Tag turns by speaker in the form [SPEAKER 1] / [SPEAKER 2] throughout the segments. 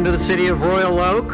[SPEAKER 1] welcome to the city of Royal Oak.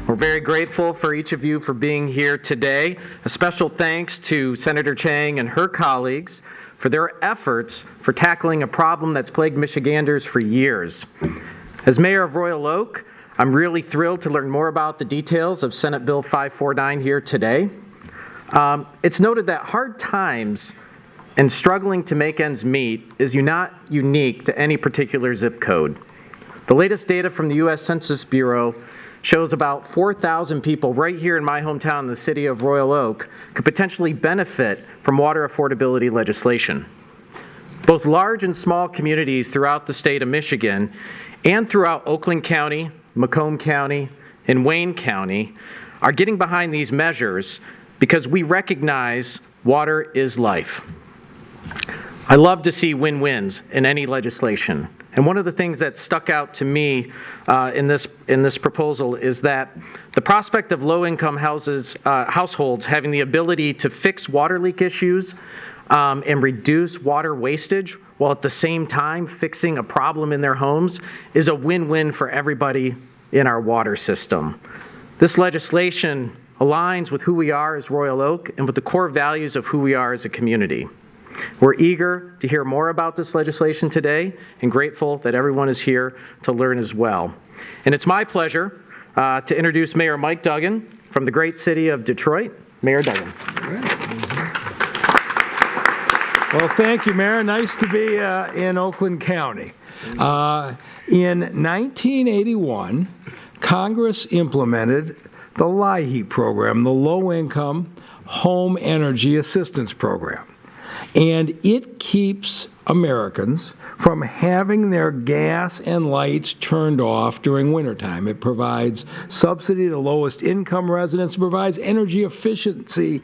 [SPEAKER 1] We're very grateful for each of you for being here today. A special thanks to Senator Chang and her colleagues for their efforts for tackling a problem that's plagued Michiganders for years. As mayor of Royal Oak, I'm really thrilled to learn more about the details of Senate Bill 549 here today. It's noted that hard times and struggling to make ends meet is not unique to any particular zip code. The latest data from the U.S. Census Bureau shows about 4,000 people right here in my hometown, the city of Royal Oak, could potentially benefit from water affordability legislation. Both large and small communities throughout the state of Michigan and throughout Oakland County, Macomb County, and Wayne County are getting behind these measures because we recognize water is life. I love to see win-wins in any legislation. And one of the things that stuck out to me in this proposal is that the prospect of low-income households having the ability to fix water leak issues and reduce water wastage while at the same time fixing a problem in their homes is a win-win for everybody in our water system. This legislation aligns with who we are as Royal Oak and with the core values of who we are as a community. We're eager to hear more about this legislation today and grateful that everyone is here to learn as well. And it's my pleasure to introduce Mayor Mike Duggan from the great city of Detroit. Mayor Duggan.
[SPEAKER 2] Well, thank you, Mayor. Nice to be in Oakland County. In 1981, Congress implemented the LIHEAP program, the Low Income Home Energy Assistance Program. And it keeps Americans from having their gas and lights turned off during wintertime. It provides subsidy to lowest income residents. It provides energy efficiency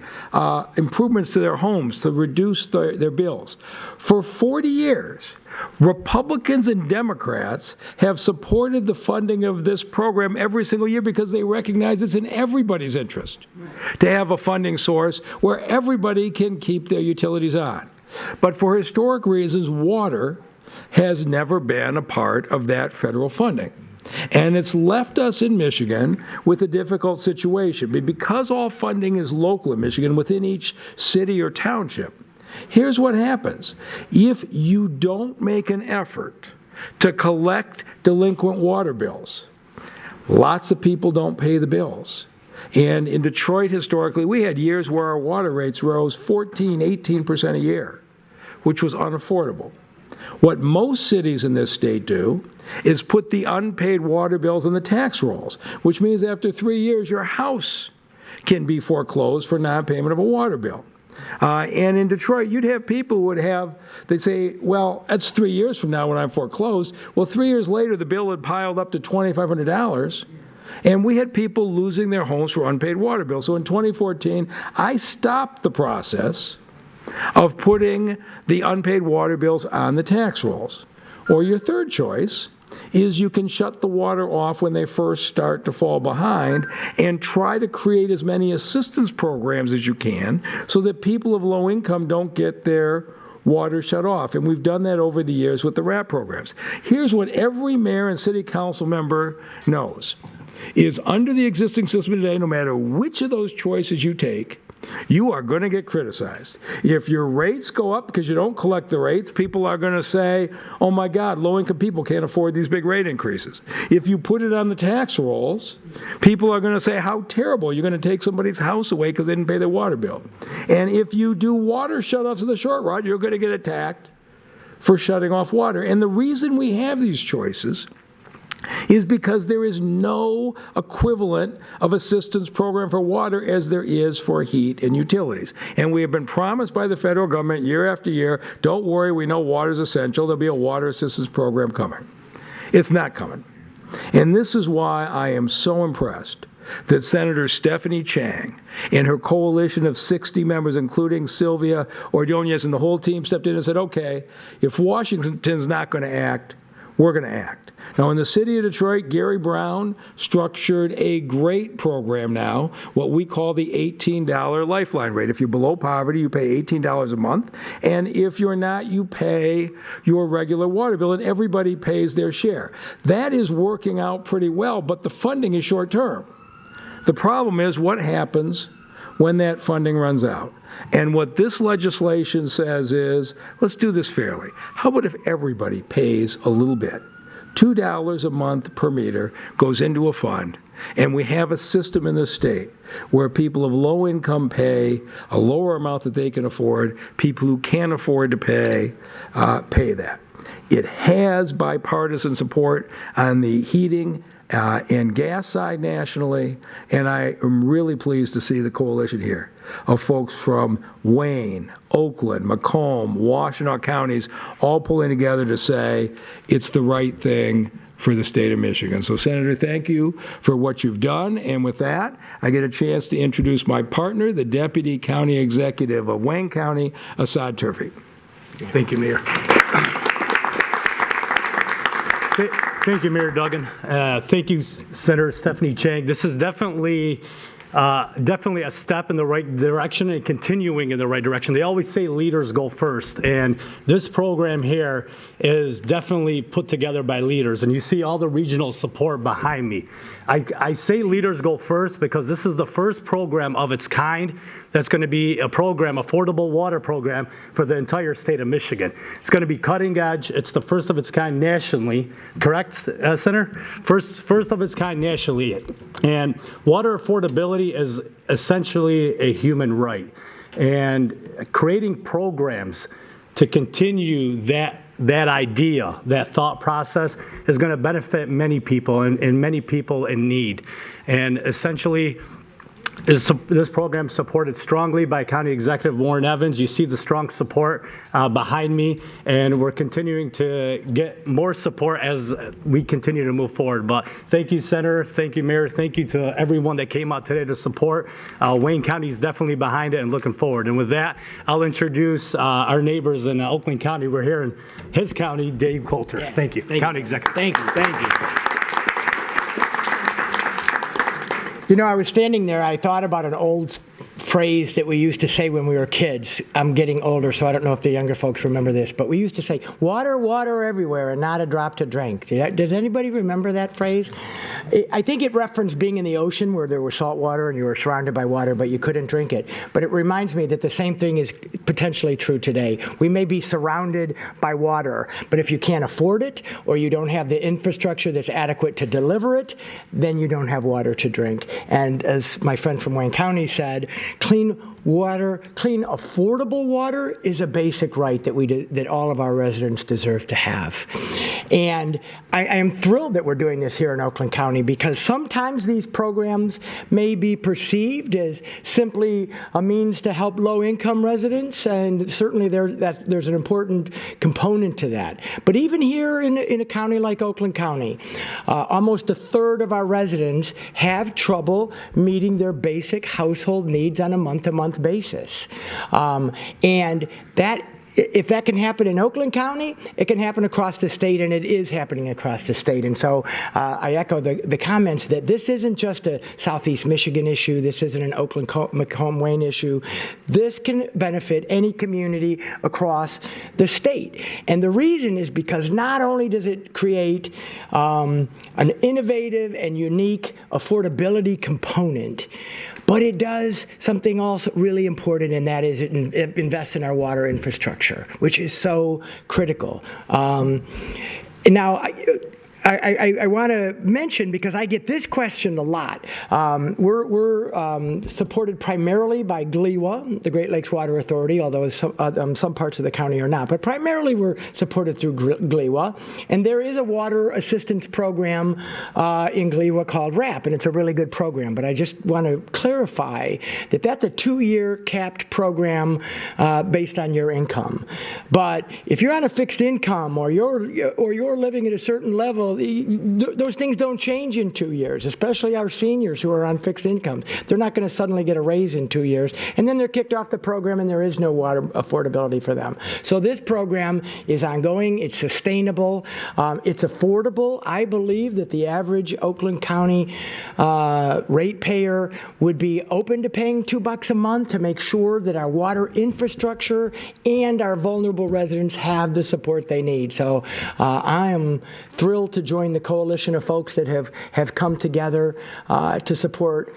[SPEAKER 2] improvements to their homes to reduce their bills. For 40 years, Republicans and Democrats have supported the funding of this program every single year because they recognize it's in everybody's interest to have a funding source where everybody can keep their utilities on. But for historic reasons, water has never been a part of that federal funding. And it's left us in Michigan with a difficult situation. But because all funding is local in Michigan within each city or township, here's what happens. If you don't make an effort to collect delinquent water bills, lots of people don't pay the bills. And in Detroit, historically, we had years where our water rates rose 14, 18% a year, which was unaffordable. What most cities in this state do is put the unpaid water bills on the tax rolls, which means after 3 years, your house can be foreclosed for non-payment of a water bill. And in Detroit, you'd have people who they'd say, well, that's 3 years from now when I'm foreclosed. Well, 3 years later, the bill had piled up to $2,500. And we had people losing their homes for unpaid water bills. So in 2014, I stopped the process of putting the unpaid water bills on the tax rolls. Or your third choice is you can shut the water off when they first start to fall behind and try to create as many assistance programs as you can so that people of low income don't get their water shut off. And we've done that over the years with the WRAP programs. Here's what every mayor and city council member knows, is under the existing system today, no matter which of those choices you take, you are going to get criticized. If your rates go up because you don't collect the rates, people are going to say, oh my God, low-income people can't afford these big rate increases. If you put it on the tax rolls, people are going to say how terrible, you're going to take somebody's house away because they didn't pay their water bill. And if you do water shutoffs in the short run, you're going to get attacked for shutting off water. And the reason we have these choices is because there is no equivalent of assistance program for water as there is for heat and utilities. And we have been promised by the federal government year after year, don't worry, we know water is essential, there'll be a water assistance program coming. It's not coming. And this is why I am so impressed that Senator Stephanie Chang and her coalition of 60 members, including Sylvia Ordonez and the whole team, stepped in and said, okay, if Washington's not going to act, we're going to act. Now, in the city of Detroit, Gary Brown structured a great program now, what we call the $18 lifeline rate. If you're below poverty, you pay $18 a month. And if you're not, you pay your regular water bill, and everybody pays their share. That is working out pretty well, but the funding is short term. The problem is what happens when that funding runs out. And what this legislation says is, let's do this fairly. How about if everybody pays a little bit? $2 a month per meter goes into a fund, and we have a system in the state where people of low income pay a lower amount that they can afford. People who can't afford to pay that. It has bipartisan support on the heating and gas side nationally, and I am really pleased to see the coalition here of folks from Wayne, Oakland, Macomb, Washtenaw counties all pulling together to say it's the right thing for the state of Michigan. So, Senator, thank you for what you've done. And with that, I get a chance to introduce my partner, the Deputy County Executive of Wayne County, Assad Turfi.
[SPEAKER 3] Thank you, Mayor. Thank you, Mayor Duggan. Thank you, Senator Stephanie Chang. This is definitely a step in the right direction and continuing in the right direction. They always say leaders go first, and this program here is definitely put together by leaders, and you see all the regional support behind me. I say leaders go first because this is the first program of its kind that's going to be a program, affordable water program for the entire state of Michigan. It's going to be cutting edge. It's the first of its kind nationally, correct, Senator? First of its kind nationally. And water affordability is essentially a human right. And creating programs to continue that idea, that thought process is going to benefit many people and many people in need. And essentially, this program supported strongly by County Executive Warren Evans. You see the strong support behind me, and we're continuing to get more support as we continue to move forward. But thank you, Senator. Thank you, Mayor. Thank you to everyone that came out today to support. Wayne County is definitely behind it and looking forward. And with that, I'll introduce our neighbors in Oakland County. We're here in his county, Dave Coulter. Yeah. Thank you, County Executive.
[SPEAKER 4] Thank you. Thank you. You know, I was standing there, I thought about an old phrase that we used to say when we were kids. I'm getting older, so I don't know if the younger folks remember this, but we used to say, water, water everywhere, and not a drop to drink. Does anybody remember that phrase? I think it referenced being in the ocean where there was salt water and you were surrounded by water, but you couldn't drink it. But it reminds me that the same thing is potentially true today. We may be surrounded by water, but if you can't afford it or you don't have the infrastructure that's adequate to deliver it, then you don't have water to drink. And as my friend from Wayne County said, clean water, clean, affordable water is a basic right that all of our residents deserve to have. And I am thrilled that we're doing this here in Oakland County because sometimes these programs may be perceived as simply a means to help low-income residents, and certainly there's an important component to that. But even here in a county like Oakland County, almost a third of our residents have trouble meeting their basic household needs on a month-to-month basis. And if that can happen in Oakland County, it can happen across the state, and it is happening across the state. And so I echo the comments that this isn't just a Southeast Michigan issue. This isn't an Oakland, Macomb, Wayne issue. This can benefit any community across the state. And the reason is because not only does it create an innovative and unique affordability component, but it does something also really important, and that is it invests in our water infrastructure, which is so critical. Now, I want to mention, because I get this question a lot, we're supported primarily by GLEWA, the Great Lakes Water Authority, although some parts of the county are not, but primarily we're supported through GLEWA, and there is a water assistance program in GLEWA called WRAP, and it's a really good program, but I just want to clarify that that's a 2-year capped program based on your income. But if you're on a fixed income or you're living at a certain level those things don't change in 2 years, especially our seniors who are on fixed incomes. They're not going to suddenly get a raise in 2 years, and then they're kicked off the program and there is no water affordability for them. So this program is ongoing, it's sustainable, it's affordable. I believe that the average Oakland County ratepayer would be open to paying $2 a month to make sure that our water infrastructure and our vulnerable residents have the support they need. So I am thrilled to join the coalition of folks that have come together to support.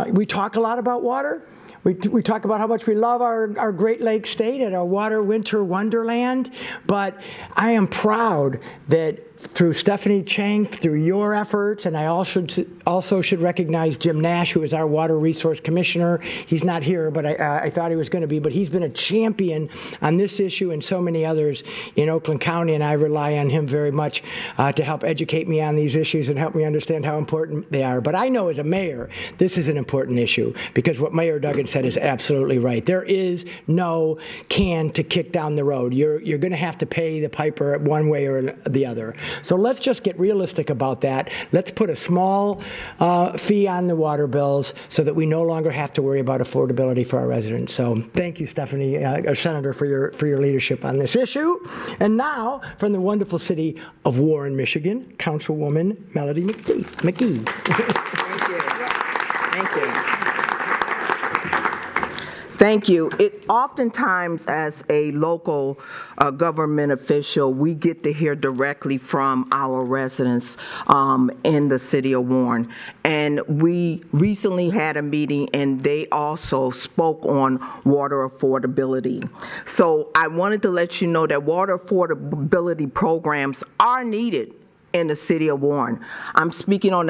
[SPEAKER 4] We talk a lot about water. We talk about how much we love our Great Lakes state and our water winter wonderland, but I am proud that through Stephanie Chang, through your efforts, and I also should recognize Jim Nash, who is our Water Resource Commissioner. He's not here, but I thought he was going to be, but he's been a champion on this issue and so many others in Oakland County, and I rely on him very much to help educate me on these issues and help me understand how important they are. But I know as a mayor, this is an important issue, because what Mayor Duggan said is absolutely right. There is no can to kick down the road. You're going to have to pay the piper one way or the other. So let's just get realistic about that. Let's put a small fee on the water bills so that we no longer have to worry about affordability for our residents. So thank you, Stephanie, Senator, for your leadership on this issue. And now, from the wonderful city of Warren, Michigan, Councilwoman Melody McGee.
[SPEAKER 5] Thank you. Thank you. Thank you. Oftentimes, as a local government official, we get to hear directly from our residents in the city of Warren. And we recently had a meeting, and they also spoke on water affordability. So I wanted to let you know that water affordability programs are needed in the city of Warren. I'm speaking on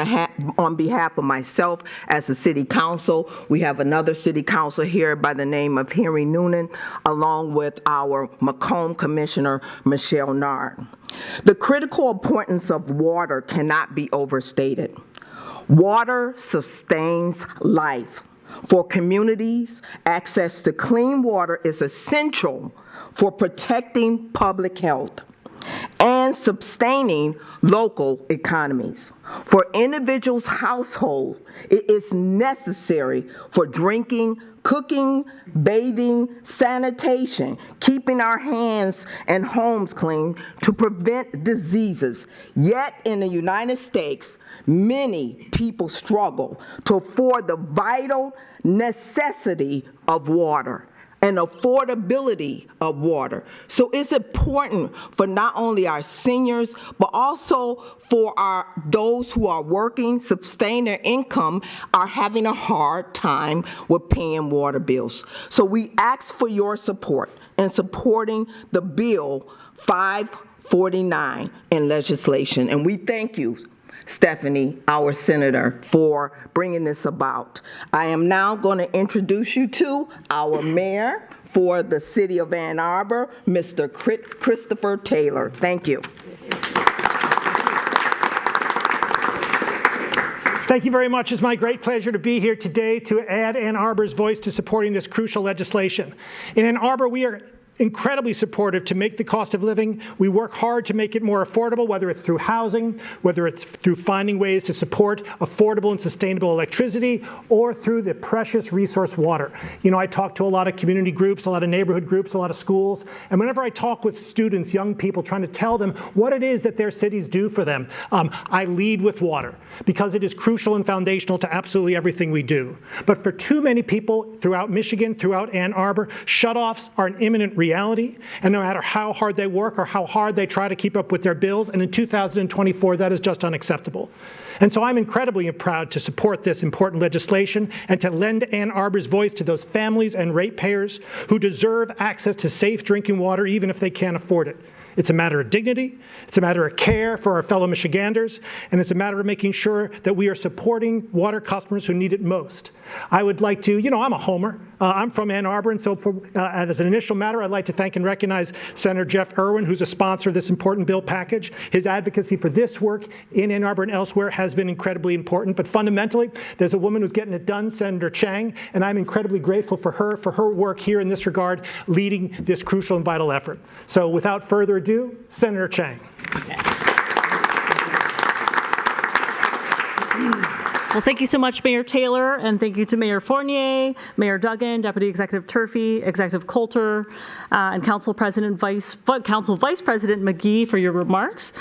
[SPEAKER 5] behalf of myself as the city council. We have another city council here by the name of Henry Noonan, along with our Macomb Commissioner, Michelle Nard. The critical importance of water cannot be overstated. Water sustains life. For communities, access to clean water is essential for protecting public health and sustaining local economies. For individuals' household, it is necessary for drinking, cooking, bathing, sanitation, keeping our hands and homes clean to prevent diseases. Yet in the United States, many people struggle to afford the vital necessity of water and affordability of water. So it's important for not only our seniors, but also for those who are working, sustain their income, are having a hard time with paying water bills. So we ask for your support in supporting the Bill 549 in legislation. And we thank you, Stephanie, our senator, for bringing this about. I am now going to introduce you to our mayor for the city of Ann Arbor, Mr. Christopher Taylor. Thank you.
[SPEAKER 6] Thank you very much. It's my great pleasure to be here today to add Ann Arbor's voice to supporting this crucial legislation. In Ann Arbor, we are incredibly supportive to make the cost of living. We work hard to make it more affordable, whether it's through housing, whether it's through finding ways to support affordable and sustainable electricity, or through the precious resource water. You know, I talk to a lot of community groups, a lot of neighborhood groups, a lot of schools, and whenever I talk with students, young people, trying to tell them what it is that their cities do for them, I lead with water, because it is crucial and foundational to absolutely everything we do. But for too many people throughout Michigan, throughout Ann Arbor, shutoffs are an imminent reality, and no matter how hard they work or how hard they try to keep up with their bills, and in 2024, that is just unacceptable. And so I'm incredibly proud to support this important legislation and to lend Ann Arbor's voice to those families and ratepayers who deserve access to safe drinking water even if they can't afford it. It's a matter of dignity, it's a matter of care for our fellow Michiganders, and it's a matter of making sure that we are supporting water customers who need it most. I would like to, you know, I'm a homer. I'm from Ann Arbor, and so as an initial matter, I'd like to thank and recognize Senator Jeff Irwin, who's a sponsor of this important bill package. His advocacy for this work in Ann Arbor and elsewhere has been incredibly important, but fundamentally, there's a woman who's getting it done, Senator Chang, and I'm incredibly grateful for her work here in this regard, leading this crucial and vital effort. So without further ado, Senator Chang.
[SPEAKER 7] Well, thank you so much, Mayor Taylor, and thank you to Mayor Fournier, Mayor Duggan, Deputy Executive Turfey, Executive Coulter, and Council Vice President McGee for your remarks.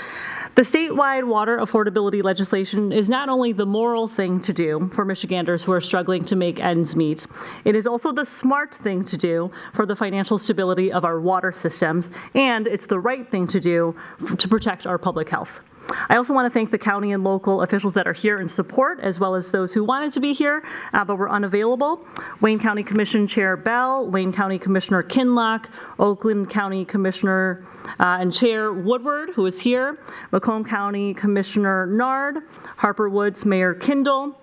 [SPEAKER 7] The statewide water affordability legislation is not only the moral thing to do for Michiganders who are struggling to make ends meet, it is also the smart thing to do for the financial stability of our water systems, and it's the right thing to do to protect our public health. I also want to thank the county and local officials that are here in support, as well as those who wanted to be here but were unavailable. Wayne County Commission Chair Bell, Wayne County Commissioner Kinlock, Oakland County Commissioner and Chair Woodward, who is here, Macomb County Commissioner Nard, Harper Woods Mayor Kindle,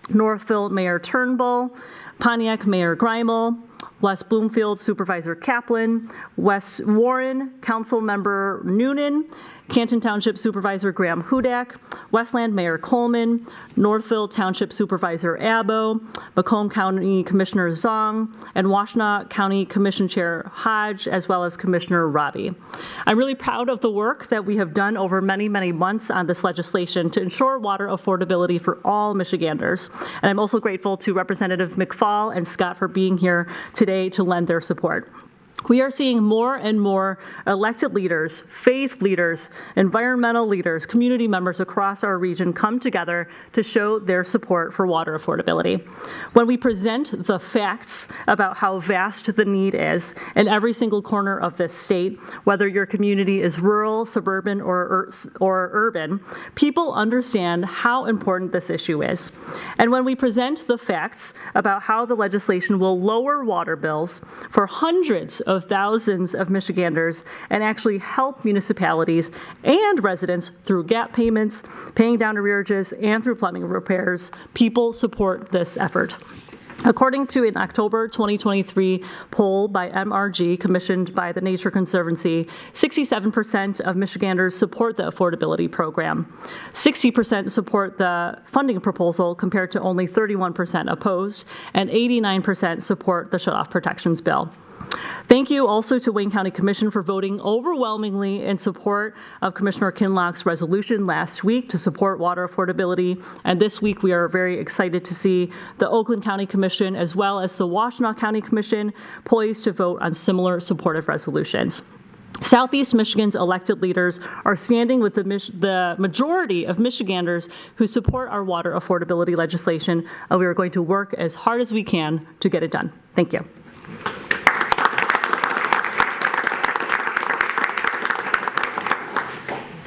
[SPEAKER 7] Northville Mayor Turnbull, Pontiac Mayor Greimel, West Bloomfield Supervisor Kaplan, West Warren Council Member Noonan, Canton Township Supervisor Graham Hudak, Westland Mayor Coleman, Northville Township Supervisor Abbo, Macomb County Commissioner Zong, and Washtenaw County Commission Chair Hodge, as well as Commissioner Robbie. I'm really proud of the work that we have done over many, many months on this legislation to ensure water affordability for all Michiganders. And I'm also grateful to Representative McFall and Scott for being here today to lend their support. We are seeing more and more elected leaders, faith leaders, environmental leaders, community members across our region come together to show their support for water affordability. When we present the facts about how vast the need is in every single corner of this state, whether your community is rural, suburban, or urban, people understand how important this issue is. And when we present the facts about how the legislation will lower water bills for hundreds of thousands of Michiganders and actually help municipalities and residents through gap payments, paying down arrearages, and through plumbing repairs, people support this effort. According to an October 2023 poll by MRG commissioned by the Nature Conservancy, 67% of Michiganders support the affordability program. 60% support the funding proposal compared to only 31% opposed, and 89% support the shutoff protections bill. Thank you also to Wayne County Commission for voting overwhelmingly in support of Commissioner Kinlock's resolution last week to support water affordability. And this week we are very excited to see the Oakland County Commission as well as the Washtenaw County Commission poised to vote on similar supportive resolutions. Southeast Michigan's elected leaders are standing with the majority of Michiganders who support our water affordability legislation, and we are going to work as hard as we can to get it done. Thank you.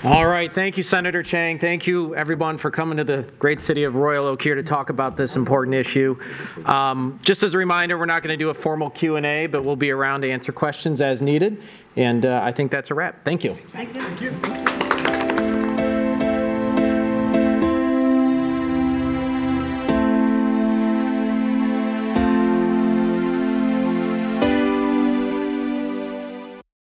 [SPEAKER 1] All right, thank you, Senator Chang. Thank you, everyone, for coming to the great city of Royal Oak here to talk about this important issue. Just as a reminder, we're not going to do a formal Q&A, but we'll be around to answer questions as needed. And I think that's a wrap. Thank you.
[SPEAKER 7] Thank you.